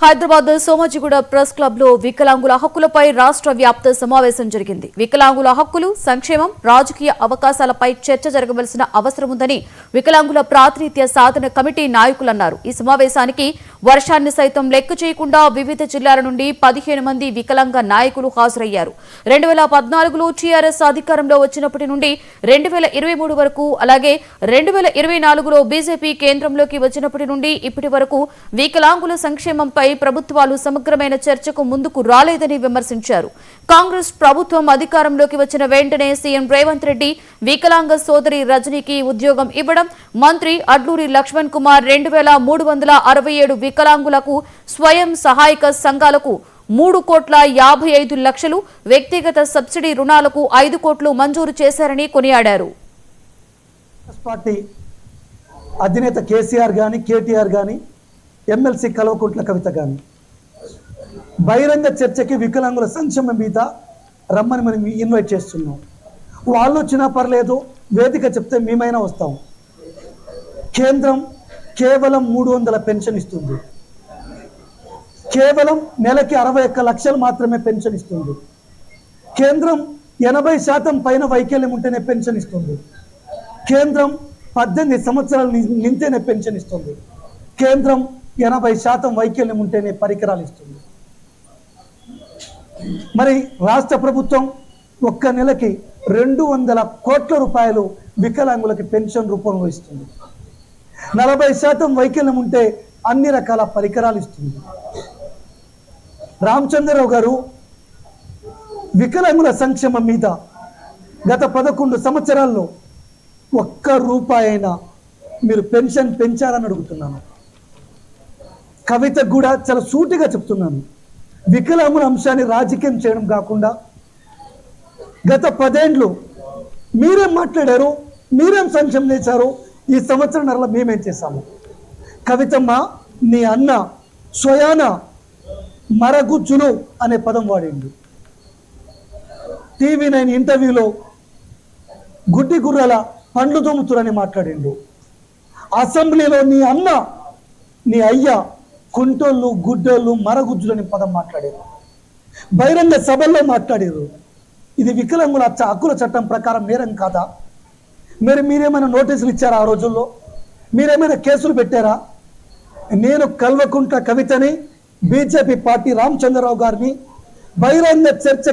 Hyderabad Somajiguda press club లో వికలాంగుల హక్కులపై రాష్ట్ర వ్యాప్త సమావేశం జరిగింది. వికలాంగుల హక్కులు, సంక్షేమం, రాజకీయ అవకాశాలపై చర్చ జరగవలసిన అవసరం ఉందని వికలాంగుల ప్రాతినిధ్య సాధన కమిటీ నాయకులు అన్నారు. ఈ సమావేశానికి వర్షాన్ని సైతం లెక్క చేయకుండా వివిధ జిల్లాల నుండి 15 మంది వికలాంగ నాయకులు హాజరయ్యారు. 2014లో టీఆర్ఎస్ అధికారంలో వచ్చినప్పటి నుండి 2023 వరకు, అలాగే 2024లో బీజేపీ కేంద్రంలోకి వచ్చినప్పటి నుండి ఇప్పటి వరకు వికలాంగుల సంక్షేమంపై ప్రభుత్వాలు సమగ్రమైన చర్చకు ముందుకు రాలేదని విమర్శించారు. కాంగ్రెస్ ప్రభుత్వం అధికారంలోకి వచ్చిన వెంటనే సీఎం రేవంత్ రెడ్డి వికలాంగ సోదరి రజనీకి ఉద్యోగం ఇవ్వడం, మంత్రి అడ్లూరి లక్ష్మణ్ కుమార్ 2367 వికలాంగులకు స్వయం సహాయక సంఘాలకు 3,55,00,000, వ్యక్తిగత సబ్సిడీ రుణాలకు 5 కోట్లు మంజూరు చేశారని కొనియాడారు. పార్టీ అధినేత కేసీఆర్ గాని, కేటీఆర్ గాని, ఎమ్మెల్సీ కల్వకుంట్ల కవిత గాని బహిరంగ చర్చకి వికలాంగుల సంక్షేమం మీద రమ్మని మనం ఇన్వైట్ చేస్తున్నాం. వాళ్ళు వచ్చినా పర్లేదు, వేదిక చెప్తే మేమైనా వస్తాం. కేంద్రం కేవలం 300 పెన్షన్ ఇస్తుంది. కేవలం నెలకి 61 లక్షలు మాత్రమే పెన్షన్ ఇస్తుంది. కేంద్రం 80% పైన వైకల్యం ఉంటేనే పెన్షన్ ఇస్తుంది. కేంద్రం 18 సంవత్సరాలు నింతేనే పెన్షన్ ఇస్తుంది. కేంద్రం 80% వైకల్యం ఉంటేనే పరికరాలు ఇస్తుంది. మరి రాష్ట్ర ప్రభుత్వం ఒక్క నెలకి 200 కోట్ల రూపాయలు వికలాంగులకి పెన్షన్ రూపంలో ఇస్తుంది. 40% వైకల్యం ఉంటే అన్ని రకాల పరికరాలు ఇస్తుంది. రామచంద్రరావు గారు వికలాంగుల సంక్షేమం మీద గత 11 సంవత్సరాల్లో ఒక్క రూపాయి అయినా మీరు పెన్షన్ పెంచారని అడుగుతున్నాను. కవితకు కూడా చాలా సూటిగా చెప్తున్నాను. వికలాంగుల అంశాన్ని రాజకీయం చేయడం కాకుండా గత 10 ఏళ్ళు మీరేం మాట్లాడారు, మీరేం సంక్షేమం చేశారు, ఈ సంవత్సరంన్నరలో మేమేం చేశాము. కవితమ్మ, నీ అన్న స్వయాన మరగుజ్జులు అనే పదం వాడిండు. TV9 ఇంటర్వ్యూలో గుడ్డి గుర్రాల పండ్లు దొమ్ముతురని మాట్లాడిండు. అసెంబ్లీలో నీ అన్న, నీ అయ్య కుంటోళ్ళు, గుడ్డోళ్ళు, మరగుజ్జులని పదం మాట్లాడారు. బహిరంగ సభల్లో మాట్లాడారు. ఇది వికలాంగుల హక్కుల చట్టం ప్రకారం నేరం కాదా? మీరేమైనా నోటీసులు ఇచ్చారా? ఆ రోజుల్లో మీరేమైనా కేసులు పెట్టారా? నేను కల్వకుంట్ల కవితని, బీజేపీ పార్టీ రామచంద్రరావు గారిని బహిరంగ చర్చ